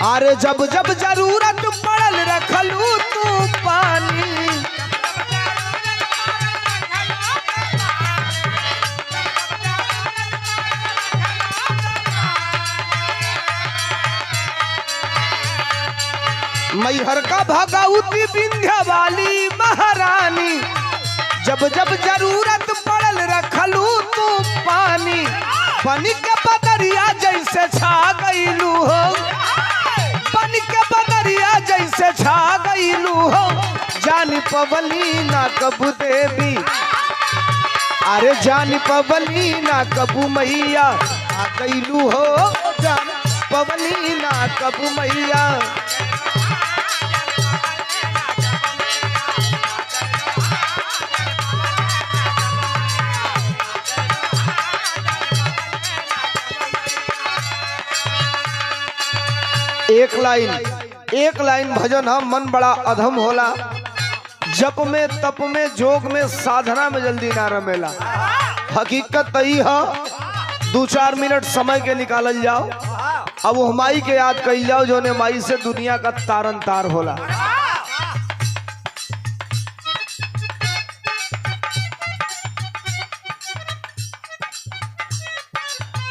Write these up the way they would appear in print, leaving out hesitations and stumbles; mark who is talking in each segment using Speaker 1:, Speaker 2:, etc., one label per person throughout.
Speaker 1: अरे जब जब जरूरत पड़ल रखलू तू पानी। मैहर का भगवती विंध्या वाली महारानी, जब जब जरूरत पड़ल रखलू तू पानी। पानी के बदरिया जैसे छा गईलू हो, पानी के बदरिया जैसे छा गईलू हो। जान पवली ना कबू देवी, अरे जान पवली ना कबू मैया आ गईलू हो। जान पवली ना कबू मैया। एक लाइन भजन हम मन बड़ा अधम होला। जप में तप में जोग में साधना में जल्दी ना रमेला। हकीकत तई है 2-4 मिनट समय के निकालल जाओ, अब वो माई के याद कइल जाओ जो ने माई से दुनिया का तारन तार होला।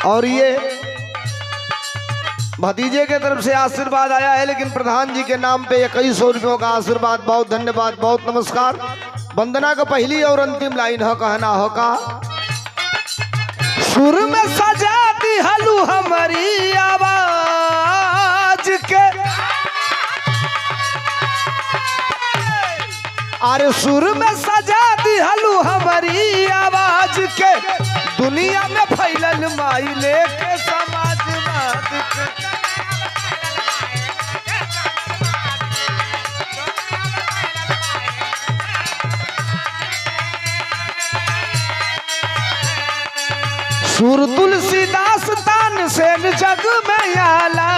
Speaker 1: और ये भतीजे के तरफ से आशीर्वाद आया है, लेकिन प्रधान जी के नाम पे 2100 रुपयों का आशीर्वाद। बहुत धन्यवाद, बहुत नमस्कार। वंदना का पहली और अंतिम लाइन है, कहना होगा सुर में सजा दी हलू हमारी आवाज के। अरे सुर में सजा दी हलू हमारी आवाज के। दुनिया में फैलल माई लेके समाजवाद के। सुर तुलसीदास तान सेन जग में आला।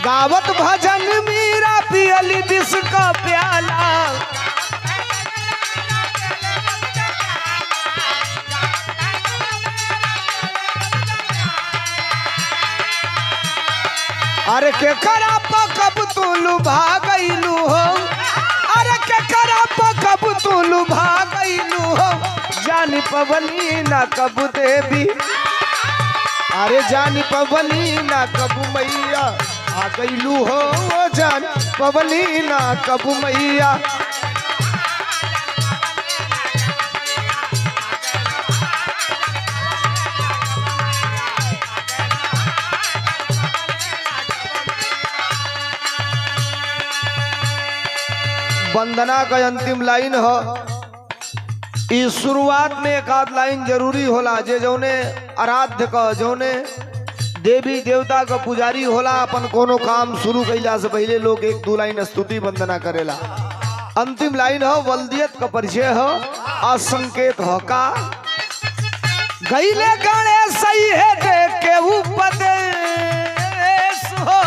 Speaker 1: गावत भजन मीरा पियली विष का प्याला। अरे के करा कब तू लुभा गईलू हो, अरे के करा कब तू लुभा गईलू हो। जान पवली ना कब देवी, अरे जान पवली ना कब मैया आ गईलू हो। जान पवली ना कब मैया। वंदना का अंतिम लाइन हो। इस शुरुआत में एक आध लाइन जरूरी होला। जे जौने आराध्य का जौने देवी देवता का पुजारी होला, अपन कोनो काम शुरू कइला से पहले लोग 1-2 लाइन स्तुति वंदना करेला। अंतिम लाइन हो वल्दियत का परिचय हो, असंकेत हो का गईले गणेश सही है देख के उपदेश हो।